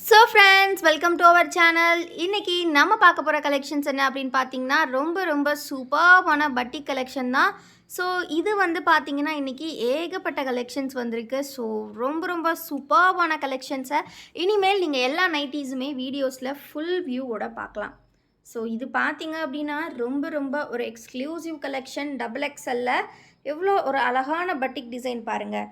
So friends, welcome to our channel. இன்றைக்கி நம்ம பார்க்க போகிற கலெக்ஷன்ஸ் என்ன அப்படின்னு பார்த்தீங்கன்னா, ரொம்ப சூப்பர்பான பட்டிக் கலெக்ஷன் தான். ஸோ இது வந்து பார்த்தீங்கன்னா, இன்றைக்கி ஏகப்பட்ட கலெக்ஷன்ஸ் வந்திருக்கு. ஸோ ரொம்ப சூப்பர்பான கலெக்ஷன்ஸை இனிமேல் நீங்கள் எல்லா நைட்டிஸுமே வீடியோஸில் ஃபுல் வியூவோட பார்க்கலாம். ஸோ இது பார்த்தீங்க அப்படின்னா ரொம்ப ஒரு எக்ஸ்க்ளூசிவ் கலெக்ஷன். டபுள் எக்ஸ்எல்ல எவ்வளோ ஒரு அழகான பட்டிக் டிசைன் பாருங்கள்.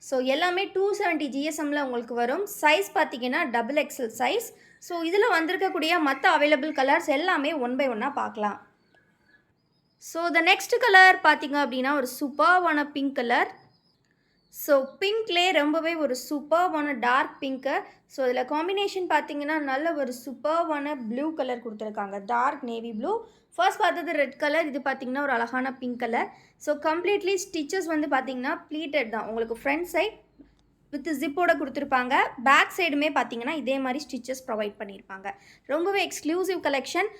ஸோ எல்லாமே 270 ஜிஎஸ்எம்மில் உங்களுக்கு வரும். சைஸ் பார்த்தீங்கன்னா டபுள் எக்ஸல் சைஸ். ஸோ இதில் வந்திருக்கக்கூடிய மற்ற அவைலபிள் கலர்ஸ் எல்லாமே ஒன் பை ஒன்னாக பார்க்கலாம். ஸோ த நெக்ஸ்ட் கலர் பார்த்தீங்க அப்படின்னா ஒரு சூப்பர்வான பிங்க் கலர். ஸோ பிங்க்லேயே ரொம்பவே ஒரு சூப்பர்வான டார்க் பிங்க்கு. ஸோ இதில் காம்பினேஷன் பார்த்தீங்கன்னா நல்ல ஒரு சூப்பர்வான ப்ளூ கலர் கொடுத்துருக்காங்க, டார்க் நேவி ப்ளூ. ஃபர்ஸ்ட் பார்த்தது ரெட் கலர், இது பார்த்தீங்கன்னா ஒரு அழகான pink colour. So completely stitches வந்து பார்த்தீங்கன்னா ப்ளீட்டட் தான். உங்களுக்கு ஃப்ரண்ட் சைட் வித் ஜிப்போட கொடுத்துருப்பாங்க, பேக் சைடுமே பார்த்தீங்கன்னா இதே மாதிரி ஸ்டிச்சஸ் ப்ரொவைட் பண்ணியிருப்பாங்க. ரொம்பவே எக்ஸ்க்ளூசிவ் கலெக்ஷன்.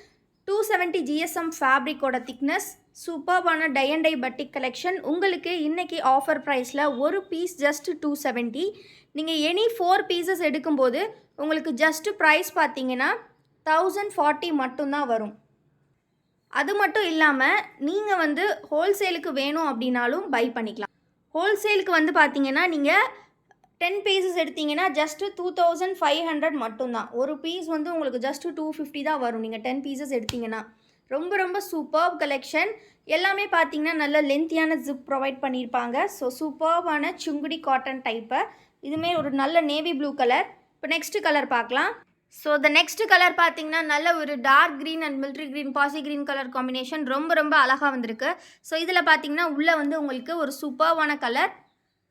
270 ஜிஎஸ்எம் ஃபேப்ரிக்கோட திக்னஸ், சூப்பர்பான tie and dye batik collection. உங்களுக்கு இன்றைக்கி ஆஃபர் ப்ரைஸில் ஒரு பீஸ் ஜஸ்ட் 270. நீங்கள் எனி 4 பீசஸ் எடுக்கும்போது உங்களுக்கு ஜஸ்ட்டு ப்ரைஸ் பார்த்தீங்கன்னா 1040 மட்டும்தான் வரும். அது மட்டும் இல்லாமல் நீங்கள் வந்து ஹோல்சேலுக்கு வேணும் அப்படின்னாலும் பை பண்ணிக்கலாம். ஹோல்சேலுக்கு வந்து பார்த்தீங்கன்னா நீங்கள் 10 பீசஸ் எடுத்தீங்கன்னா ஜஸ்ட்டு 2500 மட்டும்தான். ஒரு பீஸ் வந்து உங்களுக்கு ஜஸ்ட்டு 250 தான் வரும் நீங்கள் 10 பீசஸ் எடுத்தீங்கன்னா. ரொம்ப சூப்பர்ப் கலெக்ஷன். எல்லாமே பார்த்தீங்கன்னா நல்ல லென்த்தியான ஜிப் ப்ரொவைட் பண்ணியிருப்பாங்க. ஸோ சூப்பர்பான சுங்குடி காட்டன் டைப்பு. இதுவுமே ஒரு நல்ல நேவி ப்ளூ கலர். இப்போ நெக்ஸ்ட்டு கலர் பார்க்கலாம். ஸோ த நெக்ஸ்ட் கலர் பார்த்தீங்கன்னா நல்ல ஒரு dark green and military green, பாசி க்ரீன் கலர் காம்பினேஷன். ரொம்ப அழகாக வந்திருக்கு. ஸோ இதில் பார்த்தீங்கன்னா உள்ளே வந்து உங்களுக்கு ஒரு சூப்பர்வான கலர்.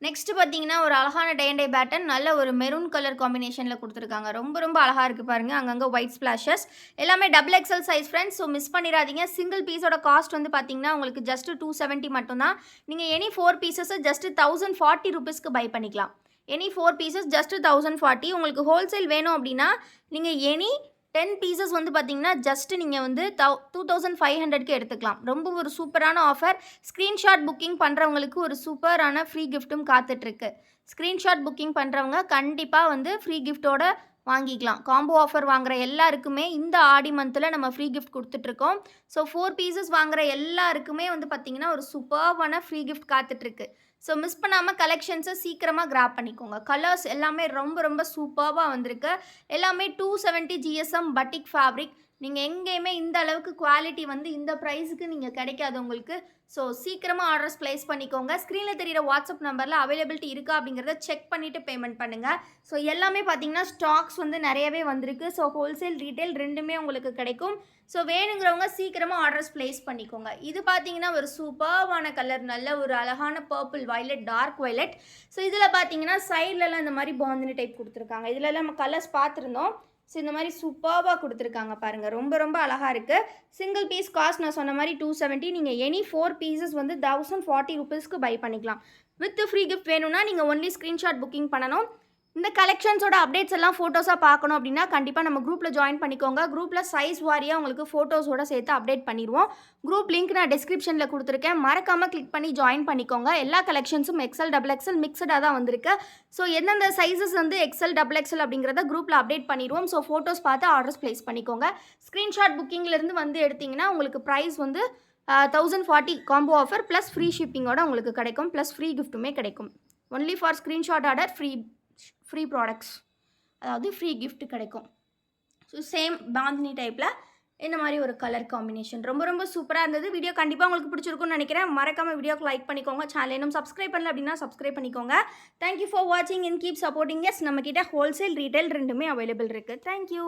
நெக்ஸ்ட்டு பார்த்தீங்கன்னா ஒரு அழகான டை அண்ட் டை பேட்டர்ன், நல்ல ஒரு மெரூன் கலர் காம்பினேஷனில் கொடுத்துருக்காங்க. ரொம்ப அழகாக இருக்குது பாருங்கள். அங்கங்கே ஒயிட் ஸ்ப்ளாஷஸ். எல்லாமே double XL size friends. So miss பண்ணிடாதீங்க. சிங்கிள் பீஸோட காஸ்ட் வந்து பார்த்தீங்கன்னா உங்களுக்கு ஜஸ்ட்டு 270 மட்டும்தான். நீங்கள் எனி 4 பீசஸை ஜஸ்ட்டு 1040 ருபீஸ்க்கு பை பண்ணிக்கலாம். Any 4 pieces just 1040. உங்களுக்கு ஹோல்சேல் வேணும் அப்படின்னா நீங்கள் எனி 10 பீசஸ் வந்து பார்த்தீங்கன்னா ஜஸ்ட்டு நீங்கள் வந்து 2500க்கு எடுத்துக்கலாம். ரொம்ப ஒரு சூப்பரான ஆஃபர். ஸ்க்ரீன்ஷாட் புக்கிங் பண்ணுறவங்களுக்கு ஒரு சூப்பரான ஃப்ரீ கிஃப்ட்டும் காத்துட்ருக்கு. ஸ்க்ரீன்ஷாட் புக்கிங் பண்ணுறவங்க கண்டிப்பாக வந்து ஃப்ரீ கிஃப்ட்டோட வாங்கிக்கலாம். காம்போ ஆஃபர் வாங்குகிற எல்லாருக்குமே இந்த ஆடி மந்தில் நம்ம ஃப்ரீ கிஃப்ட் கொடுத்துட்ருக்கோம். ஸோ 4 பீசஸ் வாங்குகிற எல்லாருக்குமே வந்து பார்த்திங்கன்னா ஒரு சூப்பர்வான ஃப்ரீ கிஃப்ட் காத்துட்ருக்கு. ஸோ மிஸ் பண்ணாமல் கலெக்ஷன்ஸை சீக்கிரமாக கிராப் பண்ணிக்கோங்க. கலர்ஸ் எல்லாமே ரொம்ப சூப்பர்வாக வந்திருக்கு. எல்லாமே 270 ஜிஎஸ்எம் பட்டிக் ஃபேப்ரிக். நீங்கள் எங்கேயுமே இந்த அளவுக்கு குவாலிட்டி வந்து இந்த ப்ரைஸுக்கு நீங்கள் கிடைக்காது உங்களுக்கு. ஸோ சீக்கிரமாக ஆர்டர்ஸ் ப்ளேஸ் பண்ணிக்கோங்க. ஸ்க்ரீனில் தெரிகிற வாட்ஸ்அப் நம்பரில் அவைலபிலிட்டி இருக்கா அப்படிங்கிறத செக் பண்ணிவிட்டு பேமெண்ட் பண்ணுங்கள். ஸோ எல்லாமே பார்த்தீங்கன்னா ஸ்டாக்ஸ் வந்து நிறையவே வந்திருக்கு. ஸோ ஹோல்சேல் ரீட்டைல் ரெண்டுமே உங்களுக்கு கிடைக்கும். ஸோ வேணுங்கிறவங்க சீக்கிரமாக ஆர்டர்ஸ் ப்ளேஸ் பண்ணிக்கோங்க. இது பார்த்தீங்கன்னா ஒரு சூப்பர்வான கலர், நல்ல ஒரு அழகான purple violet, dark violet. So இதில் பார்த்தீங்கன்னா சைட்லலாம் இந்த மாதிரி பாந்தினி டைப் கொடுத்துருக்காங்க. இதிலலாம் நம்ம கலர்ஸ் பார்த்துருந்தோம். ஸோ இந்த மாதிரி சூப்பர்வாக கொடுத்துருக்காங்க பாருங்கள். ரொம்ப அழகாக இருக்குது. சிங்கிள் பீஸ் காஸ்ட் நான் சொன்ன மாதிரி 270. நீங்கள் எனி 4 பீசஸ் வந்து 1040 ருபீஸ்க்கு பை பண்ணிக்கலாம். வித் ஃப்ரீ கிஃப்ட் வேணும்னா நீங்கள் ஒன்லி ஸ்க்ரீன்ஷாட் புக்கிங் பண்ணணும். இந்த கலெக்ஷன்ஸோட அப்டேட்ஸ் எல்லாம் ஃபோட்டோஸாக பார்க்கணும் அப்படின்னா கண்டிப்பாக நம்ம குரூப்பில் ஜாயின் பண்ணிக்கோங்க. குரூப்பில் சைஸ் வாரியாக உங்களுக்கு ஃபோட்டோஸோட சேர்த்து அப்டேட் பண்ணிடுவோம். குரூப் லிங்க் நான் டிஸ்கிரிப்ஷனில் கொடுத்துருக்கேன். மறக்காமல் கிளிக் பண்ணி ஜாயின் பண்ணிக்கோங்க. எல்லா கலெக்ஷன்ஸும் எக்ஸல் டபுள் எக்ஸல் மிக்சடாக தான் வந்திருக்கு. ஸோ எந்தெந்த சைஸஸ் வந்து எக்ஸல் டபுள் எக்ஸல் அப்படிங்கிறத குரூப்பில் அப்டேட் பண்ணிடுவோம். ஸோ ஃபோட்டோஸ் பார்த்து ஆர்டர்ஸ் ப்ளேஸ் பண்ணிக்கோங்க. ஸ்க்ரீன்ஷாட் புக்கிங்லேருந்து வந்து எடுத்திங்கன்னா உங்களுக்கு ப்ரைஸ் வந்து 1040 காம்போ ஆஃபர் ப்ளஸ் ஃப்ரீ ஷிப்பிங்கோட உங்களுக்கு கிடைக்கும். ப்ளஸ் ஃப்ரீ கிஃப்ட்டுமே கிடைக்கும். Only for screenshot order free products, அதாவது ஃப்ரீ கிஃப்ட் கிடைக்கும். ஸோ சேம் பாந்தினி டைப்பில் இந்த மாதிரி ஒரு கலர் காம்பினேஷன் ரொம்ப சூப்பராக இருந்தது. வீடியோ கண்டிப்பாக உங்களுக்கு பிடிச்சிருக்கும்னு நினைக்கிறேன். மறக்காமல் வீடியோக்கு லைக் பண்ணிக்கோங்க. சேனல் இன்னும் சப்ஸ்கிரைப் பண்ணல அப்படின்னா சப்ஸ்கிரைப் பண்ணிக்கோங்க. தேங்க்யூ ஃபார் வாட்சிங் அண்ட் கீப் சப்போர்ட்டிங். எஸ், நம்மக்கிட்ட ஹோல்சேல் ரீட்டைல் ரெண்டுமே அவைலபிள் இருக்குது. தேங்க்யூ.